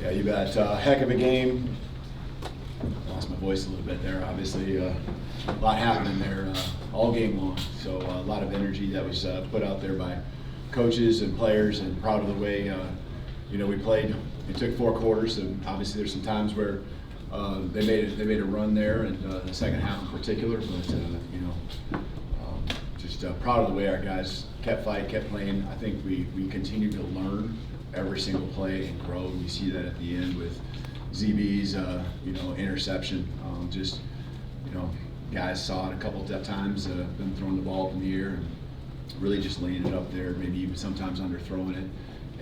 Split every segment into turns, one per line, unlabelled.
Yeah, you bet. Heck of a game. Lost my voice a little bit there. Obviously, a lot happening there all game long. So a lot of energy that was put out there by coaches and players, and proud of the way we played. It took 4 quarters, and obviously there's some times where they made a run there, and the second half in particular. But just proud of the way our guys kept fighting, kept playing. I think we continue to learn every single play and grow. You see that at the end with ZB's interception. Guys saw it a couple of times, them throwing the ball up in the air and really just laying it up there, maybe even sometimes underthrowing it,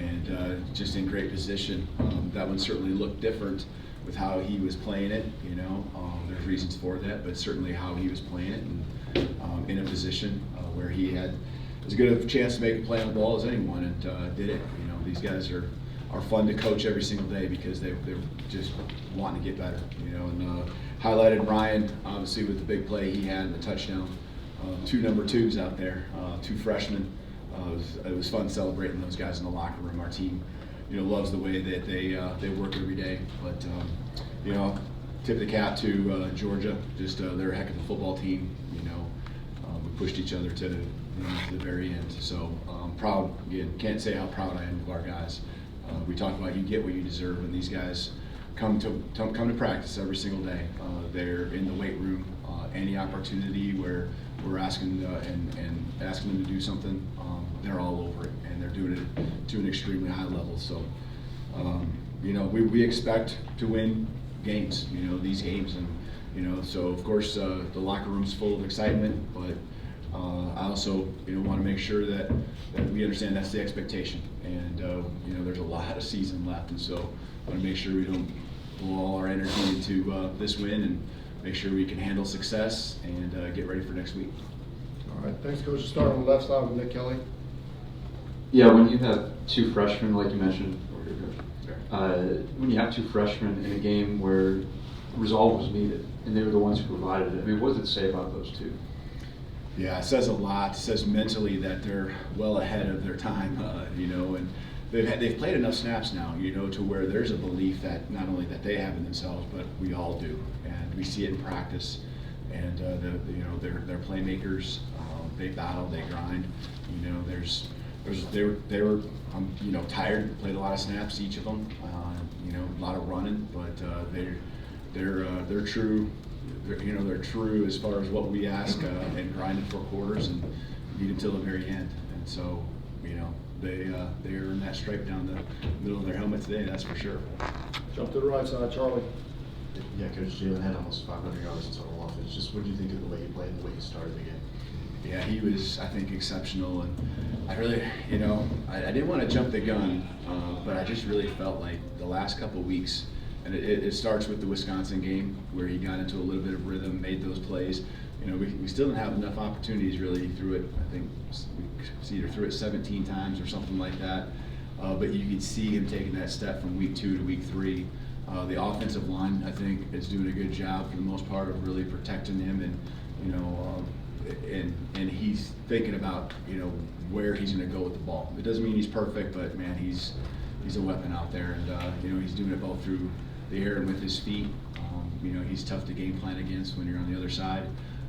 and just in great position. That one certainly looked different with how he was playing it. There's reasons for that, but certainly how he was playing it, and in a position where he had as good of a chance to make a play on the ball as anyone, and did it. These guys are fun to coach every single day because they're just wanting to get better. And highlighted Ryan obviously with the big play he had in the touchdown. 2 number 2s out there, 2 freshmen. It was fun celebrating those guys in the locker room. Our team, loves the way that they work every day. But tip the cap to Georgia. Just they're a heck of a football team. We pushed each other to the very end. So proud. Again, can't say how proud I am of our guys. We talk about you get what you deserve, and these guys come to practice every single day. They're in the weight room. Any opportunity where we're asking and asking them to do something, they're all over it, and they're doing it to an extremely high level. So we expect to win games. These games, and so of course the locker room's full of excitement, but I also want to make sure that we understand that's the expectation, and there's a lot of season left, and so I want to make sure we don't blow all our energy into this win, and make sure we can handle success and get ready for next week.
All right, thanks, Coach. Start on the left side with Nick Kelly.
Yeah, when you have 2 freshmen, like you mentioned, when you have 2 freshmen in a game where resolve was needed, and they were the ones who provided it, what does it say about those 2?
Yeah, it says a lot. It says mentally that they're well ahead of their time, and they've played enough snaps now, to where there's a belief that not only that they have in themselves, but we all do, and we see it in practice. And they're playmakers. They battle, they grind. They were tired. Played a lot of snaps, each of them. A lot of running, but they're true. They're true as far as what we ask, and grinded 4 quarters and beat until the very end. And so, they earned that stripe down the middle of their helmet today. That's for sure.
Jump to the right side, Charlie.
Yeah, Coach Jaylen had almost 500 yards in total offense. Just what do you think of the way he played and the way he started the game?
Yeah, he was, I think, exceptional, and I really, I didn't want to jump the gun, but I just really felt like the last couple of weeks, and it starts with the Wisconsin game where he got into a little bit of rhythm, made those plays. We still didn't have enough opportunities really. He threw it, I think, we either threw it 17 times or something like that, but you could see him taking that step from week 2 to week 3. The offensive line, I think, is doing a good job for the most part of really protecting him, and he's thinking about where he's going to go with the ball. It doesn't mean he's perfect, but man, he's a weapon out there, and he's doing it both through the air and with his feet. He's tough to game plan against when you're on the other side.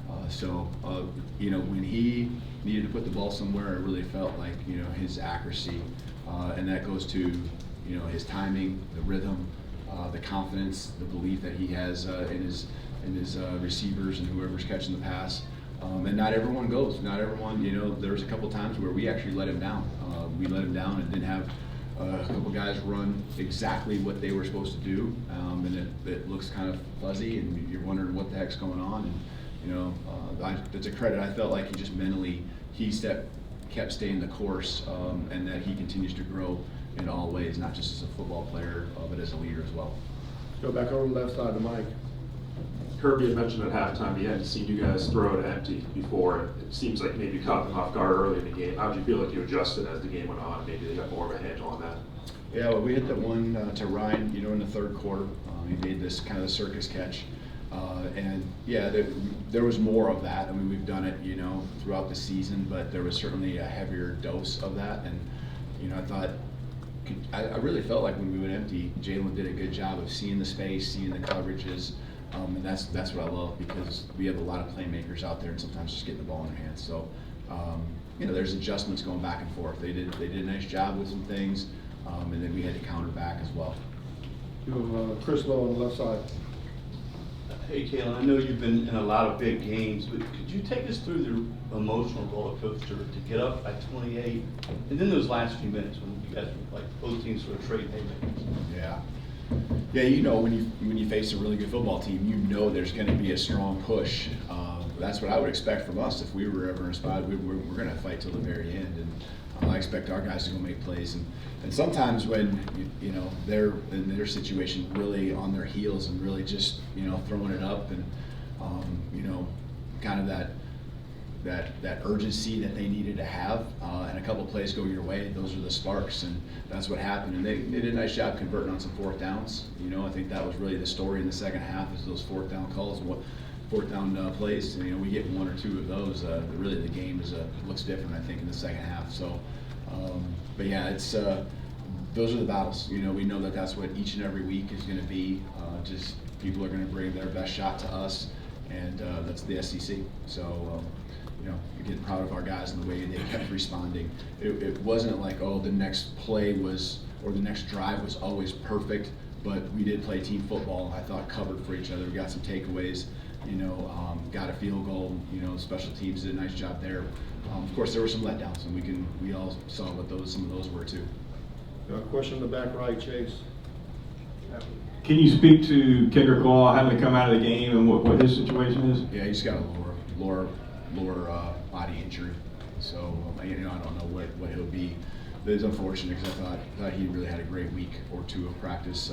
When he needed to put the ball somewhere, I really felt like his accuracy, and that goes to his timing, the rhythm. The confidence, the belief that he has in his receivers and whoever's catching the pass. And not everyone goes. Not everyone, there was a couple times where we actually let him down. We let him down and didn't have a couple guys run exactly what they were supposed to do. And it looks kind of fuzzy, and you're wondering what the heck's going on. And, it's a credit. I felt like he just mentally, kept staying the course, and that he continues to grow in all ways, not just as a football player, but as a leader as well.
Go back over to the left side to Mike.
Kirby had mentioned at halftime he hadn't seen you guys throw it empty before. It seems like maybe caught them off guard early in the game. How did you feel like you adjusted as the game went on? Maybe they got more of a handle on that?
Yeah, well, we hit the one to Ryan, in the 3rd quarter. He made this kind of circus catch. And yeah, there was more of that. I mean, we've done it, throughout the season, but there was certainly a heavier dose of that. And, I thought, I really felt like when we went empty, Jaylen did a good job of seeing the space, seeing the coverages, and that's what I love, because we have a lot of playmakers out there and sometimes just getting the ball in their hands. So, there's adjustments going back and forth. They did a nice job with some things, and then we had to counter back as well.
You have Chris Lowe on the left side.
Hey, Kalen, I know you've been in a lot of big games, but could you take us through the emotional roller coaster to get up by 28, and then those last few minutes when you guys were like both teams sort of trade haymakers?
Yeah. Yeah, when you face a really good football team, there's going to be a strong push. That's what I would expect from us if we were ever in a spot. We're going to fight till the very end, and I expect our guys to go make plays. And sometimes when they're in their situation, really on their heels and really just throwing it up and kind of that urgency that they needed to have, and a couple of plays go your way, those are the sparks, and that's what happened. And they did a nice job converting on some fourth downs. I think that was really the story in the second half, is those fourth down calls, fourth down plays. We get one or two of those. Really, the game looks different, I think, in the second half. So, but yeah, it's those are the battles. We know that's what each and every week is going to be. Just people are going to bring their best shot to us, and that's the SEC. So. Again, proud of our guys and the way they kept responding. It wasn't like, the next play or the next drive was always perfect, but we did play team football. I thought covered for each other. We got some takeaways, got a field goal. Special teams did a nice job there. Of course, there were some letdowns, and we all saw what some of those were too.
Question in the back right, Chase.
Can you speak to Kendrick Law having to come out of the game and what his situation is?
Yeah, he's got a lower body injury, so I don't know what he'll be. But it's unfortunate, because I thought he really had a great week or two of practice,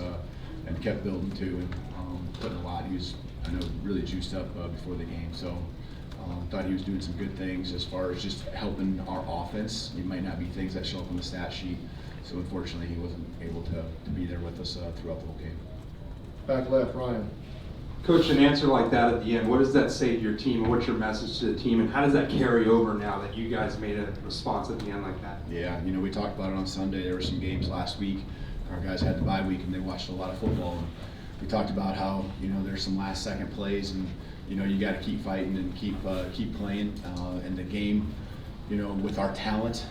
and kept building too, and putting a lot. He was, I know, really juiced up before the game, so thought he was doing some good things as far as just helping our offense. It might not be things that show up on the stat sheet, so unfortunately he wasn't able to be there with us throughout the whole game.
Back left, Ryan.
Coach, an answer like that at the end, what does that say to your team, and what's your message to the team, and how does that carry over now that you guys made a response at the end like that?
Yeah, we talked about it on Sunday. There were some games last week. Our guys had the bye week, and they watched a lot of football. And we talked about how there's some last-second plays, and you got to keep fighting and keep playing. And the game, with our talent,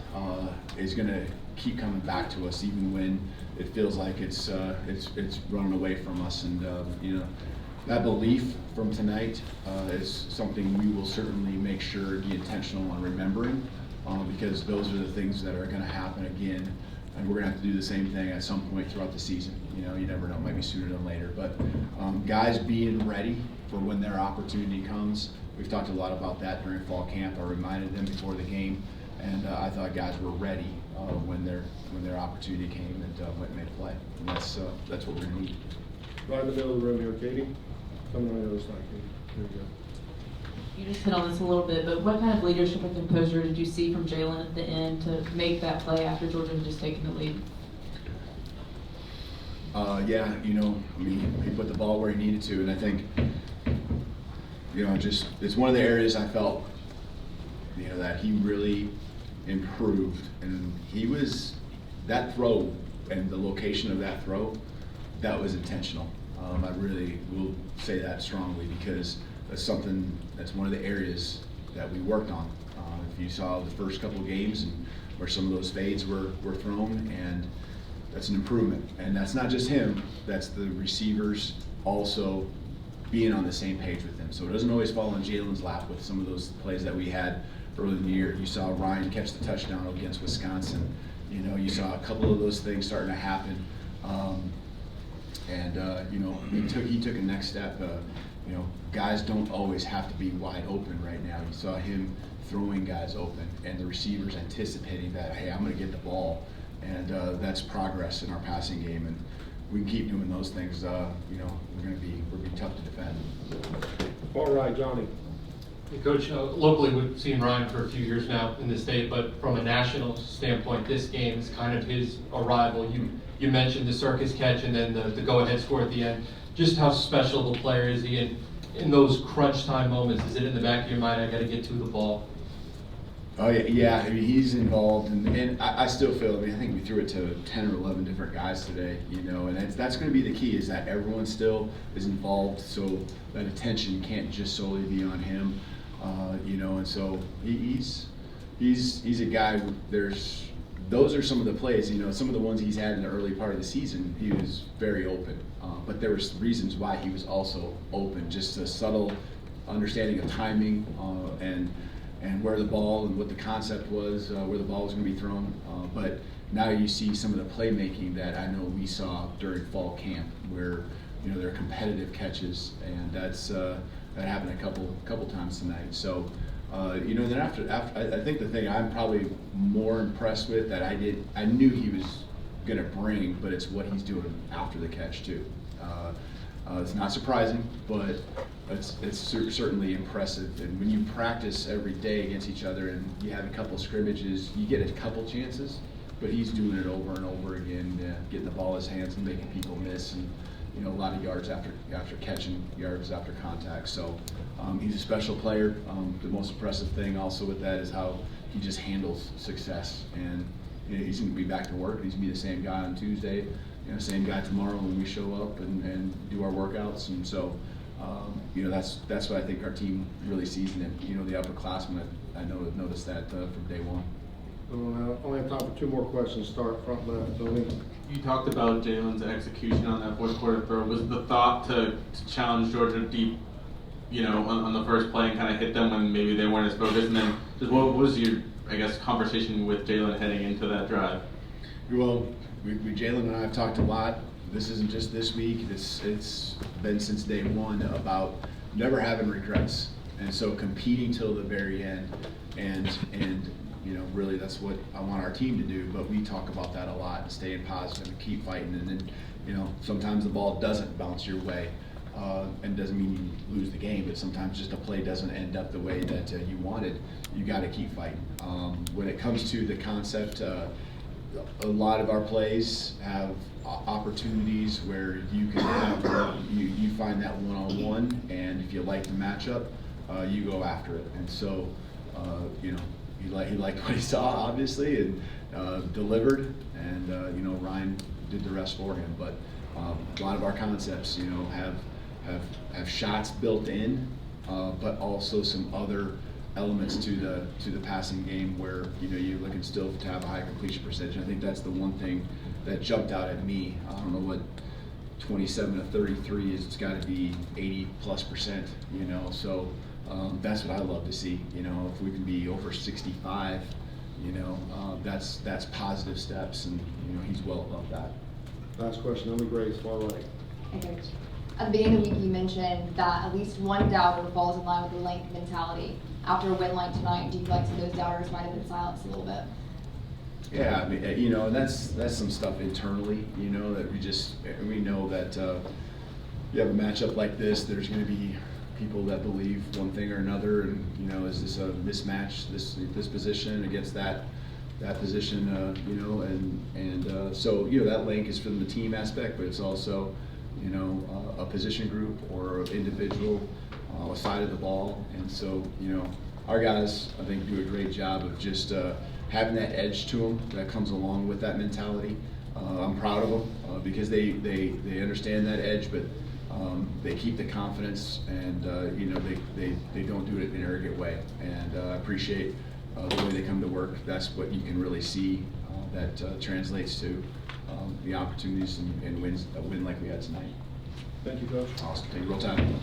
is going to keep coming back to us, even when it feels like it's running away from us. And that belief from tonight is something we will certainly make sure to be intentional on remembering, because those are the things that are going to happen again, and we're going to have to do the same thing at some point throughout the season. You never know, it might be sooner than later. But guys being ready for when their opportunity comes. We've talked a lot about that during fall camp. I reminded them before the game, and I thought guys were ready when their opportunity came and went and made a play. And that's what we're going to need.
Right in the middle of the room here, Katie. Coming on the other side, Katie. There you go.
You just hit on this a little bit, but what kind of leadership and composure did you see from Jaylen at the end to make that play after Georgia had just taken the lead?
Yeah, he put the ball where he needed to, and I think, it's one of the areas I felt, that he really improved, and that throw and the location of that throw, that was intentional. I really will say that strongly, because that's one of the areas that we worked on. If you saw the first couple of games and where some of those fades were thrown, and that's an improvement. And that's not just him, that's the receivers also being on the same page with him. So it doesn't always fall on Jaylen's lap with some of those plays that we had early in the year. You saw Ryan catch the touchdown against Wisconsin. You saw a couple of those things starting to happen. He took a next step. Guys don't always have to be wide open right now. You saw him throwing guys open, and the receivers anticipating that, hey, I'm going to get the ball, and that's progress in our passing game. And we can keep doing those things. We're going to be tough to defend.
All right, Johnny.
Hey, Coach, locally we've seen Ryan for a few years now in the state, but from a national standpoint, this game is kind of his arrival. You mentioned the circus catch and then the go-ahead score at the end. Just how special of a player is he in those crunch time moments? Is it in the back of your mind, I got to get to the ball?
Oh yeah. I mean, he's involved, and I still feel. I mean, I think we threw it to 10 or 11 different guys today, and that's going to be the key, is that everyone still is involved, so that attention can't just solely be on him, and so he's a guy. Those are some of the plays, some of the ones he's had in the early part of the season. He was very open, but there was reasons why he was also open, just a subtle understanding of timing and where the ball and what the concept was, where the ball was going to be thrown. But now you see some of the playmaking that I know we saw during fall camp, where there are competitive catches, and that happened a couple times tonight. So then after I think the thing I'm probably more impressed with that I knew he was going to bring, but it's what he's doing after the catch too. It's not surprising, but it's certainly impressive. And when you practice every day against each other and you have a couple scrimmages, you get a couple chances, but he's doing it over and over again, getting the ball in his hands and making people miss, and a lot of yards after catching, yards after contact. So he's a special player. The most impressive thing also with that is how he just handles success. And he's going to be back to work. He's going to be the same guy on Tuesday, same guy tomorrow when we show up and do our workouts. And so, that's what I think our team really sees in him. The upperclassmen, I know have noticed that from day one.
I only have time for 2 more questions. Start front left, Tony.
You talked about Jaylen's execution on that fourth quarter throw. Was the thought to challenge Georgia deep, on the first play and kind of hit them when maybe they weren't as focused? And then just what was your, conversation with Jaylen heading into that drive?
Well, Jaylen and I have talked a lot. This isn't just this week. It's been since day one about never having regrets, and so competing till the very end, and really that's what I want our team to do. But we talk about that a lot, and staying positive and keep fighting. And then sometimes the ball doesn't bounce your way, and doesn't mean you lose the game, but sometimes just a play doesn't end up the way that you wanted. You got to keep fighting. When it comes to the concept, a lot of our plays have opportunities where you can have you find that one-on-one, and if you like the matchup, you go after it. And so he liked what he saw, obviously, and delivered, and Ryan did the rest for him. But a lot of our concepts have shots built in, but also some other elements to the passing game where you're looking still to have a high completion percentage. I think that's the one thing that jumped out at me. I don't know what 27 to 33 is. It's got to be 80+%. So that's what I love to see. If we can be over 65, that's positive steps, and he's well above that.
Last question, Emily Grace, far right.
Okay. At the beginning of the week, you mentioned that at least one doubter falls in line with the length mentality. After a win like tonight, do you feel like some of those doubters might have been silenced a little bit?
Yeah, I mean, and that's some stuff internally, that we know that you have a matchup like this, there's going to be people that believe one thing or another, and is this a mismatch, this position against that position, so that link is from the team aspect, but it's also a position group or individual side of the ball. And so our guys, I think, do a great job of just having that edge to them that comes along with that mentality. I'm proud of them because they understand that edge, but they keep the confidence, and they don't do it in an arrogant way. And I appreciate the way they come to work. That's what you can really see that translates to the opportunities and wins, a win like we had tonight.
Thank you, Coach.
Awesome. Take real time.